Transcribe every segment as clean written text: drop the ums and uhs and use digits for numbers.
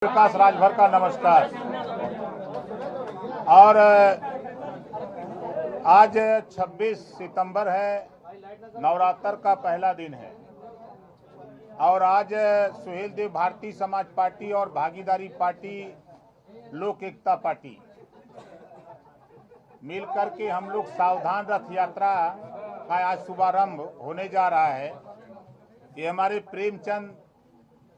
प्रकाश राजभर का नमस्कार। और आज 26 सितंबर है, नवरात्र का पहला दिन है और आज सुहेल देव भारतीय समाज पार्टी और भागीदारी पार्टी लोक एकता पार्टी मिलकर के हम लोग सावधान रथ यात्रा का आज शुभारंभ होने जा रहा है। ये हमारे प्रेमचंद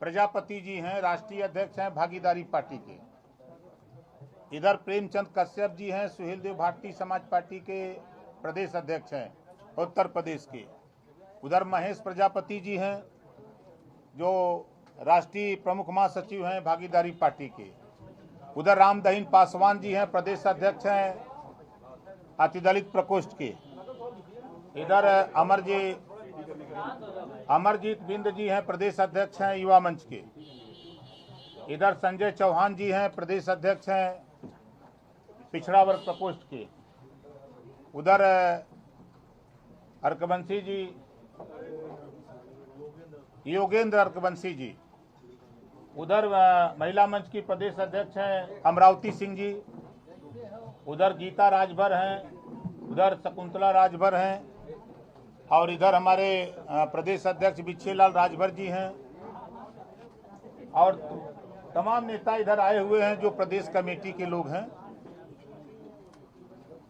प्रजापति जी हैं, राष्ट्रीय अध्यक्ष हैं भागीदारी पार्टी के। इधर प्रेमचंद कश्यप जी हैं, सुहेल देव भारतीय समाज पार्टी के प्रदेश अध्यक्ष हैं उत्तर प्रदेश के। उधर महेश प्रजापति जी हैं जो राष्ट्रीय प्रमुख महासचिव हैं भागीदारी पार्टी के। उधर रामदहीन पासवान जी हैं, प्रदेश अध्यक्ष हैं अतिदलित प्रकोष्ठ के। इधर अमरजीत बिंद जी हैं, प्रदेश अध्यक्ष हैं युवा मंच के। इधर संजय चौहान जी हैं, प्रदेश अध्यक्ष हैं पिछड़ा वर्ग प्रकोष्ठ के। उधर अर्कवंशी जी, योगेंद्र अर्कवंशी जी। उधर महिला मंच की प्रदेश अध्यक्ष हैं अमरावती सिंह जी। उधर गीता राजभर हैं, उधर शकुंतला राजभर हैं और इधर हमारे प्रदेश अध्यक्ष बिच्छेलाल राजभर जी हैं और तमाम नेता इधर आए हुए हैं जो प्रदेश कमेटी के लोग हैं।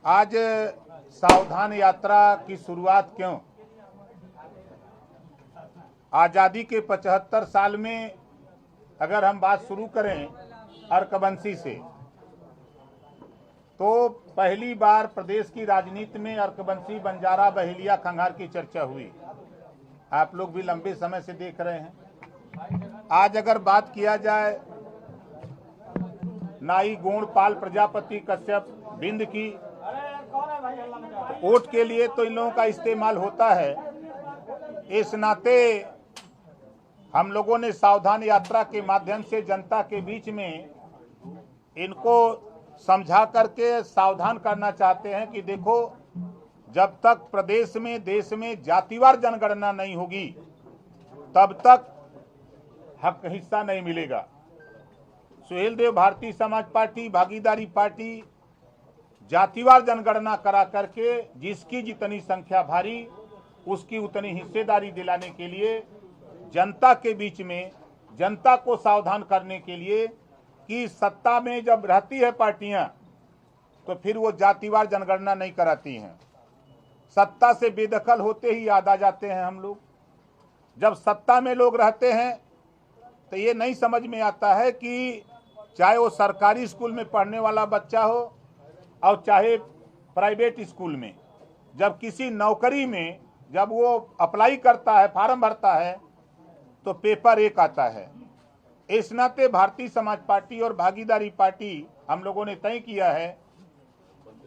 आज सावधान यात्रा की शुरुआत क्यों? आज़ादी के 75 साल में अगर हम बात शुरू करें अर्कवंशी से, तो पहली बार प्रदेश की राजनीति में अर्कवंशी, बंजारा, बहेलिया, खंगार की चर्चा हुई। आप लोग भी लंबे समय से देख रहे हैं। आज अगर बात किया जाए नाई, गोंड, पाल, प्रजापति, कश्यप, बिंद की, वोट के लिए तो इन लोगों का इस्तेमाल होता है। इस नाते हम लोगों ने सावधान यात्रा के माध्यम से जनता के बीच में इनको समझा करके सावधान करना चाहते हैं कि देखो, जब तक प्रदेश में, देश में जातिवार जनगणना नहीं होगी तब तक हक हिस्सा नहीं मिलेगा। सुहेल देव भारतीय समाज पार्टी, भागीदारी पार्टी जातिवार जनगणना करा करके जिसकी जितनी संख्या भारी उसकी उतनी हिस्सेदारी दिलाने के लिए जनता के बीच में, जनता को सावधान करने के लिए कि सत्ता में जब रहती है पार्टियां तो फिर वो जातिवार जनगणना नहीं कराती हैं। सत्ता से बेदखल होते ही याद आ जाते हैं हम लोग। जब सत्ता में लोग रहते हैं तो ये नहीं समझ में आता है कि चाहे वो सरकारी स्कूल में पढ़ने वाला बच्चा हो और चाहे प्राइवेट स्कूल में, जब किसी नौकरी में जब वो अप्लाई करता है, फॉर्म भरता है तो पेपर एक आता है। इस नाते भारतीय समाज पार्टी और भागीदारी पार्टी हम लोगों ने तय किया है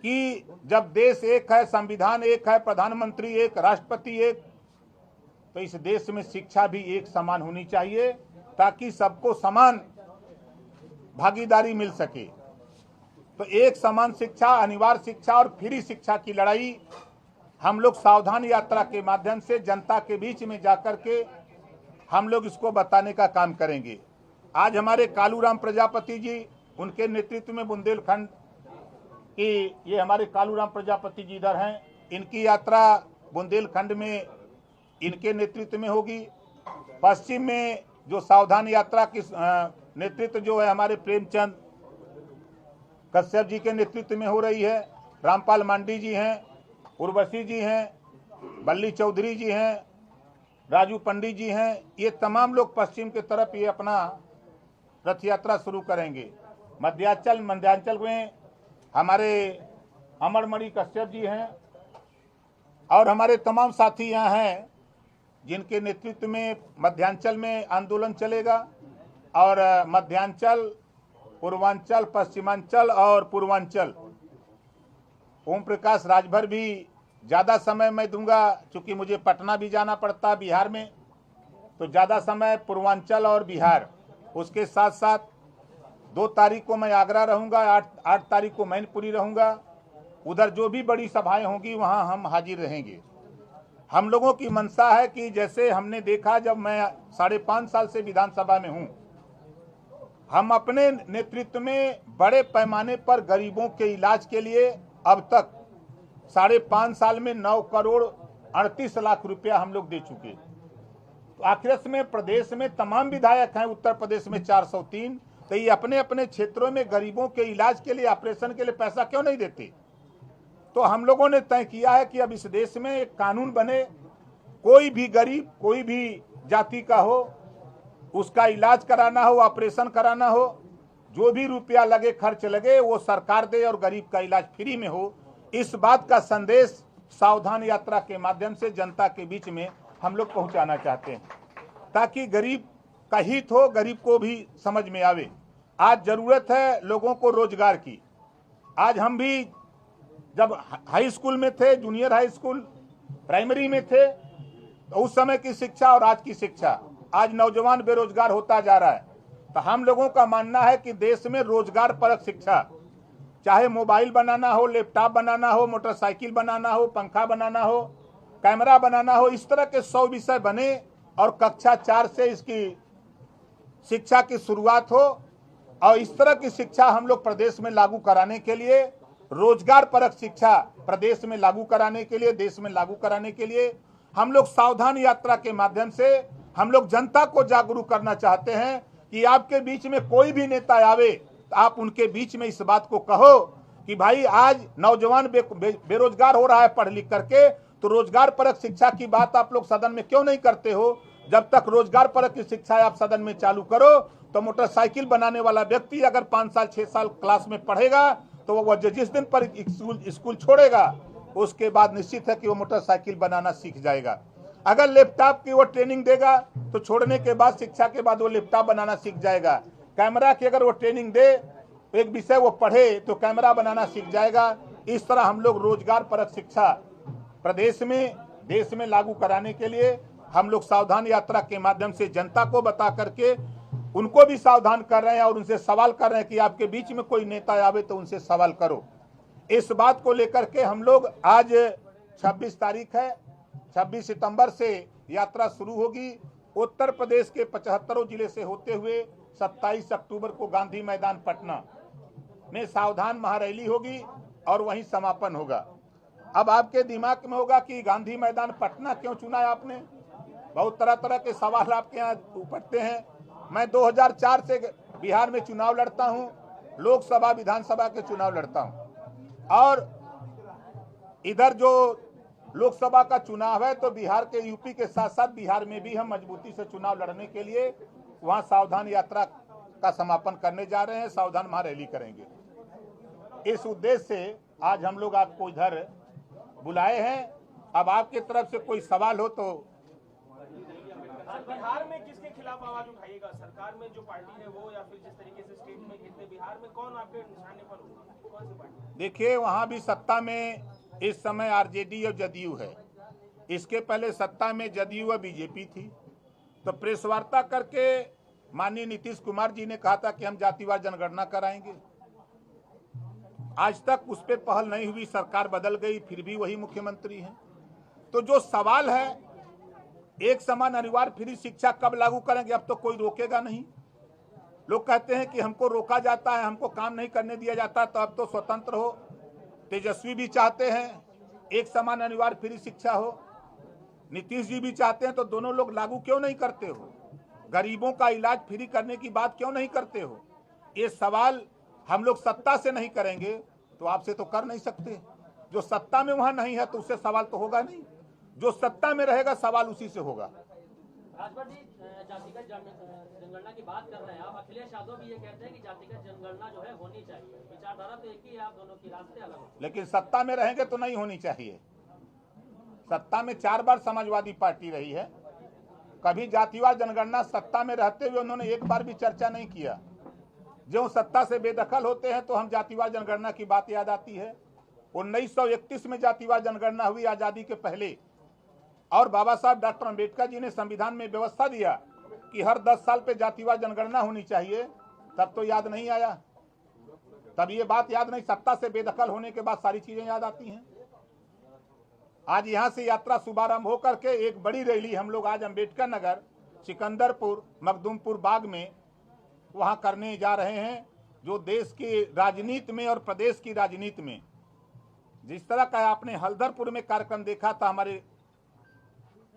कि जब देश एक है, संविधान एक है, प्रधानमंत्री एक, राष्ट्रपति एक, तो इस देश में शिक्षा भी एक समान होनी चाहिए ताकि सबको समान भागीदारी मिल सके। तो एक समान शिक्षा, अनिवार्य शिक्षा और फ्री शिक्षा की लड़ाई हम लोग सावधान यात्रा के माध्यम से जनता के बीच में जाकर के हम लोग इसको बताने का काम करेंगे। आज हमारे कालूराम प्रजापति जी, उनके नेतृत्व में बुंदेलखंड की, ये हमारे कालूराम प्रजापति जी इधर हैं, इनकी यात्रा बुंदेलखंड में इनके नेतृत्व में होगी। पश्चिम में जो सावधान यात्रा की नेतृत्व जो है हमारे प्रेमचंद कश्यप जी के नेतृत्व में हो रही है। रामपाल मांडी जी हैं, उर्वशी जी हैं, बल्ली चौधरी जी हैं, राजू पंडित जी हैं। ये तमाम लोग पश्चिम की तरफ ये अपना रथ यात्रा शुरू करेंगे। मध्यांचल में हमारे अमरमणि कश्यप जी हैं और हमारे तमाम साथी यहाँ हैं जिनके नेतृत्व में मध्यांचल में आंदोलन चलेगा। और मध्यांचल, पूर्वांचल, पश्चिमांचल और पूर्वांचल, ओम प्रकाश राजभर भी ज़्यादा समय मैं दूंगा क्योंकि मुझे पटना भी जाना पड़ता है बिहार में, तो ज़्यादा समय पूर्वांचल और बिहार। उसके साथ साथ 2 तारीख को मैं आगरा रहूंगा, 8 तारीख को मैनपुरी रहूंगा। उधर जो भी बड़ी सभाएं होंगी वहां हम हाजिर रहेंगे। हम लोगों की मंशा है कि जैसे हमने देखा, जब मैं 5.5 साल से विधानसभा में हूं, हम अपने नेतृत्व में बड़े पैमाने पर गरीबों के इलाज के लिए अब तक 5.5 साल में 9,38,00,000 रुपया हम लोग दे चुके। तो आखिर में प्रदेश में तमाम विधायक हैं, उत्तर प्रदेश में 403, तो ये अपने अपने क्षेत्रों में गरीबों के इलाज के लिए, ऑपरेशन के लिए पैसा क्यों नहीं देते? तो हम लोगों ने तय किया है कि अब इस देश में एक कानून बने, कोई भी गरीब, कोई भी जाति का हो, उसका इलाज कराना हो, ऑपरेशन कराना हो, जो भी रुपया लगे, खर्च लगे, वो सरकार दे और गरीब का इलाज फ्री में हो। इस बात का संदेश सावधान यात्रा के माध्यम से जनता के बीच में हम लोग पहुंचाना चाहते हैं, ताकि गरीब का हित हो, गरीब को भी समझ में आवे। आज जरूरत है लोगों को रोजगार की। आज हम भी जब हाई स्कूल में थे, जूनियर हाई स्कूल, प्राइमरी में थे, तो उस समय की शिक्षा और आज की शिक्षा, आज नौजवान बेरोजगार होता जा रहा है। तो हम लोगों का मानना है कि देश में रोजगार परक शिक्षा, चाहे मोबाइल बनाना हो, लैपटॉप बनाना हो, मोटरसाइकिल बनाना हो, पंखा बनाना हो, कैमरा बनाना हो, इस तरह के 100 विषय बने और कक्षा 4 से इसकी शिक्षा की शुरुआत हो। और इस तरह की शिक्षा हम लोग प्रदेश में लागू कराने के लिए, रोजगार परक शिक्षा प्रदेश में लागू कराने के लिए, देश में लागू कराने के लिए हम लोग सावधान यात्रा के माध्यम से हम लोग जनता को जागरूक करना चाहते हैं कि आपके बीच में कोई भी नेता आवे तो आप उनके बीच में इस बात को कहो कि भाई आज नौजवान बेरोजगार हो रहा है पढ़ लिख करके, तो रोजगार परक शिक्षा की बात आप लोग सदन में क्यों नहीं करते हो? जब तक रोजगार परक की शिक्षा आप सदन में चालू करो तो मोटरसाइकिल बनाने वाला व्यक्ति अगर 5 साल 6 साल क्लास में पढ़ेगा तो वह जिस दिन पर स्कूल छोड़ेगा उसके बाद निश्चित है कि वो मोटरसाइकिल बनाना सीख जाएगा। अगर लैपटॉप की वो ट्रेनिंग देगा तो छोड़ने के बाद, शिक्षा के बाद वो लैपटॉप बनाना सीख जाएगा। कैमरा की अगर वो ट्रेनिंग दे, एक विषय वो पढ़े तो कैमरा बनाना सीख जाएगा। इस तरह हम लोग रोजगार परक शिक्षा प्रदेश में, देश में लागू कराने के लिए हम लोग सावधान यात्रा के माध्यम से जनता को बता करके उनको भी सावधान कर रहे हैं और उनसे सवाल कर रहे हैं कि आपके बीच में कोई नेता आवे तो उनसे सवाल करो। इस बात को लेकर के हम लोग आज 26 तारीख है, 26 सितंबर से यात्रा शुरू होगी। उत्तर प्रदेश के 75 जिले से होते हुए 27 अक्टूबर को गांधी मैदान पटना में सावधान महारैली होगी और वहीं समापन होगा। अब आपके दिमाग में होगा कि गांधी मैदान पटना क्यों चुना है आपने? बहुत तरह तरह के सवाल आपके यहाँ उपजते हैं। मैं 2004 से बिहार में चुनाव लड़ता हूं, लोकसभा विधानसभा के चुनाव लड़ता हूं, और इधर जो लोकसभा का चुनाव है तो बिहार के, यूपी के साथ साथ बिहार में भी हम मजबूती से चुनाव लड़ने के लिए वहां सावधान यात्रा का समापन करने जा रहे हैं, सावधान महारैली करेंगे। इस उद्देश्य से आज हम लोग आपको इधर बुलाए हैं। अब आपके तरफ से कोई सवाल हो तो। बिहार में किसके खिलाफ आवाज उठाइएगा? सरकार में जो पार्टी है वो, या फिर जिस तरीके से स्टेट में कितने, बिहार में कौन आपके निशाने पर होगा, कौन सी पार्टी? देखिए, वहां भी सत्ता में इस समय आरजेडी और जदयू है। इसके पहले सत्ता में जदयू और बीजेपी थी। तो प्रेस वार्ता करके माननीय नीतीश कुमार जी ने कहा था कि हम जातिवार जनगणना कराएंगे। आज तक उस पर पहल नहीं हुई, सरकार बदल गई, फिर भी वही मुख्यमंत्री हैं। तो जो सवाल है, एक समान अनिवार्य फ्री शिक्षा कब लागू करेंगे? अब तो कोई रोकेगा नहीं। लोग कहते हैं कि हमको रोका जाता है, हमको काम नहीं करने दिया जाता, तो अब तो स्वतंत्र हो। तेजस्वी भी चाहते हैं एक समान अनिवार्य फ्री शिक्षा हो, नीतीश जी भी चाहते हैं, तो दोनों लोग लागू क्यों नहीं करते हो? गरीबों का इलाज फ्री करने की बात क्यों नहीं करते हो? ये सवाल हम लोग सत्ता से नहीं करेंगे तो आपसे तो कर नहीं सकते। जो सत्ता में वहां नहीं है तो उससे सवाल तो होगा नहीं, जो सत्ता में रहेगा सवाल उसी से होगा। राजभर जी, जातिगत जनगणना की बात कर रहे हैं आप। अखिलेश यादव भी ये कहते हैं कि जातिगत जनगणना जो है होनी चाहिए। विचारधारा तो एक ही है, आप दोनों की रास्ते अलग हैं। लेकिन सत्ता में रहेंगे तो नहीं होनी चाहिए। सत्ता में 4 बार समाजवादी पार्टी रही है, कभी जातिवार जनगणना सत्ता में रहते हुए उन्होंने एक बार भी चर्चा नहीं किया। जो सत्ता से बेदखल होते हैं तो हम जातिवार जनगणना की बात याद आती है। 1931 में जातिवार जनगणना हुई, आजादी के पहले, और बाबा साहब डॉक्टर अंबेडकर जी ने संविधान में व्यवस्था दिया कि हर 10 साल पे जातिवार जनगणना होनी चाहिए। तब तो याद नहीं आया, तब ये बात याद नहीं। सत्ता से बेदखल होने के बाद सारी चीजें याद आती हैं। आज यहाँ से यात्रा शुभारंभ होकर के एक बड़ी रैली हम लोग आज अंबेडकर नगर, सिकंदरपुर, मखदूमपुर बाग में वहाँ करने जा रहे हैं, जो देश की राजनीति में और प्रदेश की राजनीति में जिस तरह का आपने हल्दरपुर में कार्यक्रम देखा था हमारे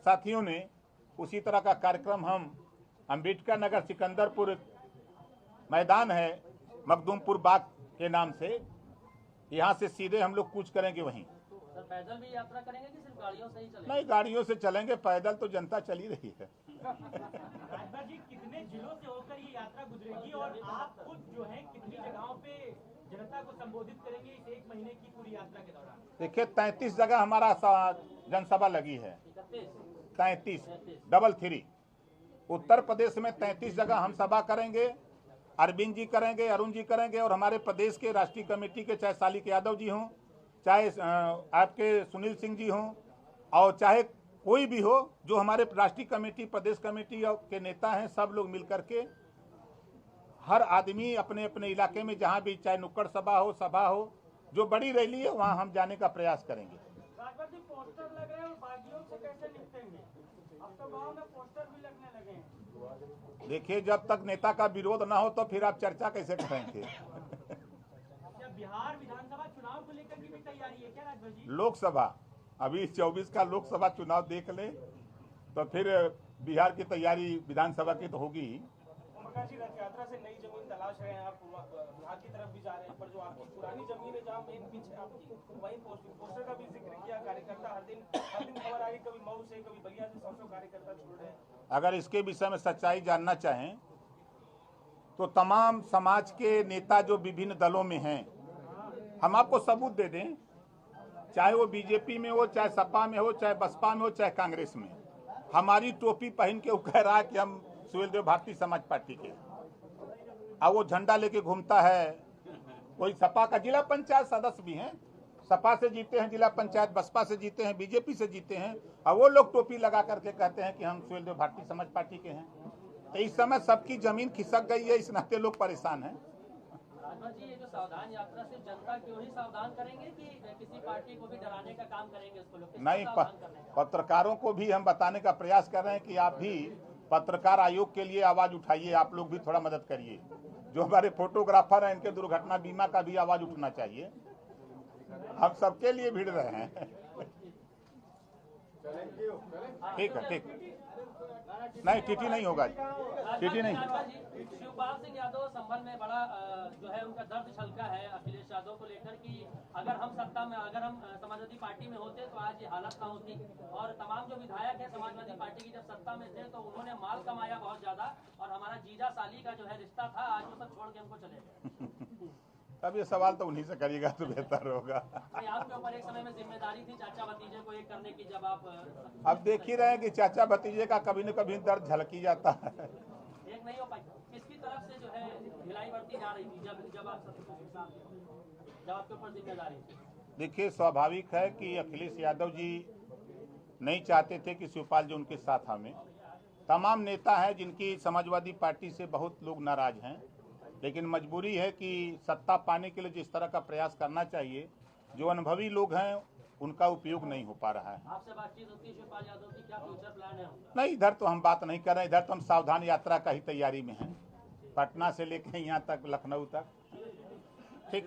साथियों ने, उसी तरह का कार्यक्रम हम अम्बेडकर नगर सिकंदरपुर मैदान है मखदूमपुर बाग के नाम से, यहाँ से सीधे हम लोग कूच करेंगे वहीं। सर पैदल भी यात्रा करेंगे कि सिर्फ गाड़ियों से ही चलेंगे? नहीं, गाड़ियों से चलेंगे, पैदल तो जनता चली रही है। राजभर जी, कितने जिलों से होकर ये यात्रा गुजरेगी और आप खुद जो है कितनी जगहों पे जनता को संबोधित करेंगे इस एक महीने की पूरी यात्रा के दौरान? देखिए 33 जगह हमारा जनसभा लगी है, 33 डबल 3। उत्तर प्रदेश में 33 जगह हम सभा करेंगे, अरविंद जी करेंगे, अरुण जी करेंगे, और हमारे प्रदेश के राष्ट्रीय कमेटी के चाहे सालिक यादव जी हों, चाहे आपके सुनील सिंह जी हों, और चाहे कोई भी हो जो हमारे राष्ट्रीय कमेटी प्रदेश कमेटी के नेता हैं, सब लोग मिलकर के हर आदमी अपने अपने इलाके में जहां भी चाहे नुक्कड़ सभा हो, जो बड़ी रैली है वहां हम जाने का प्रयास करेंगे। राजभर जी, पोस्टर लग रहे हैं और बागियों से कैसे निपटेंगे? अब तो गाँव में पोस्टर भी लगने लगे हैं। देखिए, जब तक नेता का विरोध ना हो तो फिर आप चर्चा कैसे करेंगे? क्या बिहार विधानसभा चुनाव को लेकर की भी तैयारी है क्या राजभर जी? लोकसभा, अभी 24 का लोकसभा चुनाव देख ले तो फिर बिहार की तैयारी विधानसभा की तो होगी ही। प्रकाश जी, रथ यात्रा से नई जमीन तलाश रहे हैं आप, बिहार की तरफ भी जा रहे हैं, पर जो आपकी पुरानी जमीन है जहाँ मेन पिच है आपकी, वहीं पोस्टर का भी जिक्र किया। कार्यकर्ता हर दिन खबर आ रही, कभी मऊ से कभी बलिया से 100 कार्यकर्ता छोड़ रहे हैं। अगर इसके विषय में सच्चाई जानना चाहें तो तमाम समाज के नेता जो विभिन्न दलों में हैं, हम आपको सबूत दे दें, चाहे वो बीजेपी में हो, चाहे सपा में हो, चाहे बसपा में हो, चाहे कांग्रेस में। हमारी टोपी पहन के वो कह रहा है कि हम सुहेलदेव भारतीय समाज पार्टी के, अब वो झंडा लेके घूमता है। कोई सपा का जिला पंचायत सदस्य भी हैं, सपा से जीते हैं जिला पंचायत, बसपा से जीते हैं, बीजेपी से जीते हैं, और वो लोग टोपी लगा करके कहते हैं कि हम सुहेलदेव भारतीय समाज पार्टी के हैं। तो इस समय सबकी जमीन खिसक गई है, इस नाते लोग परेशान हैं। राजभर जी, ये जो सावधान यात्रा सिर्फ जनता को ही सावधान करेंगे कि किसी पार्टी को भी डराने का काम करेंगे उसको लोग? नहीं, पत्रकारों को भी हम बताने का प्रयास कर रहे हैं कि आप भी पत्रकार आयोग के लिए आवाज उठाइए, आप लोग भी थोड़ा मदद करिए। जो हमारे फोटोग्राफर हैं, इनके दुर्घटना बीमा का भी आवाज उठना चाहिए। हम सबके लिए भिड़ रहे हैं। ठीक है, ठीक। नहीं, टीटी नहीं होगा, टीटी नहीं। शिवपाल सिंह यादव संबंध में बड़ा जो है उनका दर्द छलका है अखिलेश यादव को लेकर कि अगर हम सत्ता में, अगर हम समाजवादी पार्टी में होते तो आज ये हालत ना होती। और तमाम जो विधायक है समाजवादी पार्टी की जब सत्ता में थे तो उन्होंने माल कमाया बहुत ज्यादा, और हमारा जीजा साली का जो है रिश्ता था, आज वो सब छोड़ के हमको चले गए। अब ये सवाल तो उन्हीं से करिएगा तो बेहतर होगा। आपके ऊपर एक समय में जिम्मेदारी थी चाचा भतीजे को एक करने की, जब आप अब देख ही रहे हैं कि चाचा भतीजे का कभी न कभी दर्द झलक ही जाता है। एक नहीं हो पाई, किसकी तरफ से जो है ढिलाई बढ़ती जा रही थी जब आपके ऊपर जिम्मेदारी थी? देखिए, स्वाभाविक है कि अखिलेश यादव जी नहीं चाहते थे कि शिवपाल जी उनके साथ हमें। तमाम नेता हैं जिनकी समाजवादी पार्टी से बहुत लोग नाराज हैं, लेकिन मजबूरी है कि सत्ता पाने के लिए जिस तरह का प्रयास करना चाहिए, जो अनुभवी लोग हैं उनका उपयोग नहीं हो पा रहा है। आपसे बातचीत होती है शिवपाल यादव की, क्या फ्यूचर प्लान है? नहीं, इधर तो हम बात नहीं कर रहे हैं, इधर तो हम सावधान यात्रा का ही तैयारी में हैं, पटना से लेकर यहाँ तक, लखनऊ तक। ठीक।